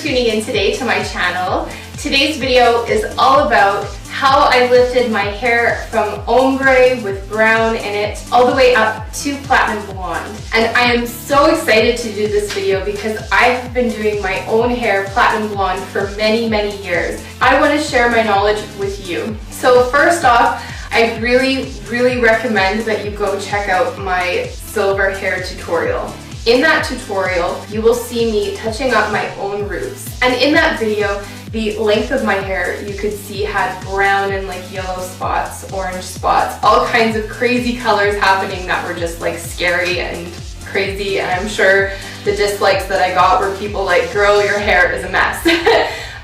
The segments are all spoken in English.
tuning in today to my channel. Today's video is all about how I lifted my hair from ombre with brown in it all the way up to platinum blonde. And I am so excited to do this video because I've been doing my own hair platinum blonde for many years. I want to share my knowledge with you. So first off, I really recommend that you go check out my silver hair tutorial. In that tutorial, you will see me touching up my own roots. And in that video, the length of my hair you could see had brown and like yellow spots, orange spots, all kinds of crazy colors happening that were just like scary and crazy. And I'm sure the dislikes that I got were people like, girl, your hair is a mess.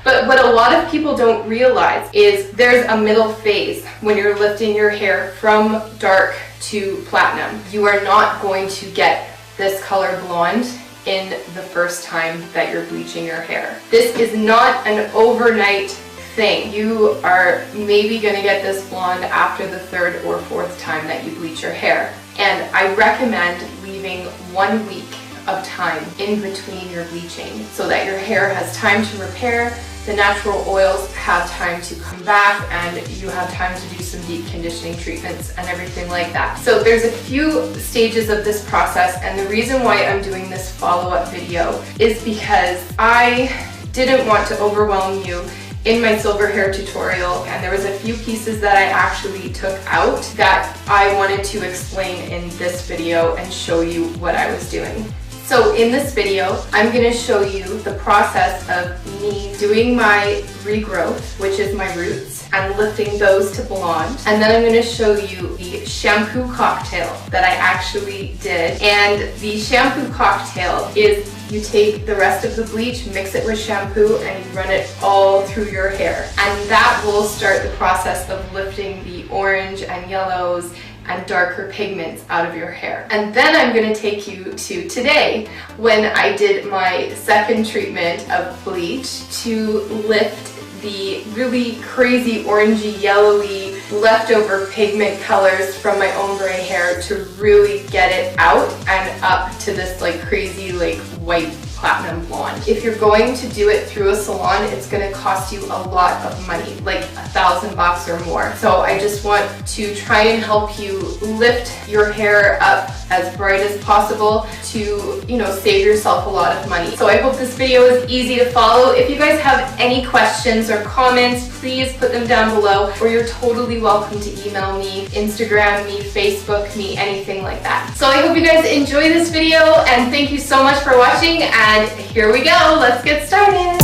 But what a lot of people don't realize is there's a middle phase when you're lifting your hair from dark to platinum. You are not going to get this color blonde in the first time that you're bleaching your hair. This is not an overnight thing. You are maybe gonna get this blonde after the third or fourth time that you bleach your hair. And I recommend leaving 1 week of time in between your bleaching so that your hair has time to repair, the natural oils have time to come back, and you have time to do some deep conditioning treatments and everything like that. So there's a few stages of this process, and the reason why I'm doing this follow-up video is because I didn't want to overwhelm you in my silver hair tutorial, and there was a few pieces that I actually took out that I wanted to explain in this video and show you what I was doing. So in this video, I'm going to show you the process of me doing my regrowth, which is my roots, and lifting those to blonde. And then I'm going to show you the shampoo cocktail that I actually did. And the shampoo cocktail is you take the rest of the bleach, mix it with shampoo, and you run it all through your hair. And that will start the process of lifting the orange and yellows and darker pigments out of your hair. And then I'm going to take you to today when I did my second treatment of bleach to lift the really crazy orangey yellowy leftover pigment colors from my ombre hair to really get it out and up to this like crazy like white platinum blonde. If you're going to do it through a salon, it's going to cost you a lot of money, like $1,000 or more. So I just want to try and help you lift your hair up as bright as possible to, you know, save yourself a lot of money. So I hope this video is easy to follow. If you guys have any questions or comments, please put them down below, or you're totally welcome to email me, Instagram me, Facebook me, anything like that. So I hope you guys enjoy this video, and thank you so much for watching, and here we go, let's get started.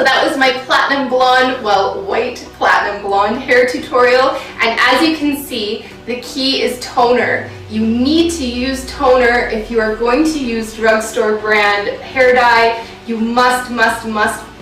that was my platinum blonde, well, white platinum blonde hair tutorial. And as you can see, the key is toner. You need to use toner if you are going to use drugstore brand hair dye. You must,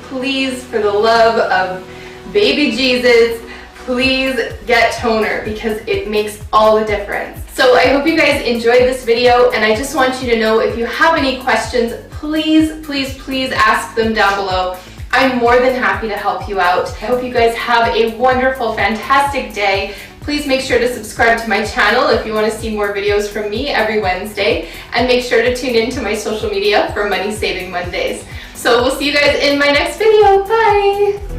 please, for the love of baby Jesus, please get toner because it makes all the difference. So I hope you guys enjoyed this video, and I just want you to know if you have any questions, please ask them down below. I'm more than happy to help you out. I hope you guys have a wonderful, fantastic day. Please make sure to subscribe to my channel if you want to see more videos from me every Wednesday, and make sure to tune in to my social media for Money Saving Mondays. So we'll see you guys in my next video. Bye!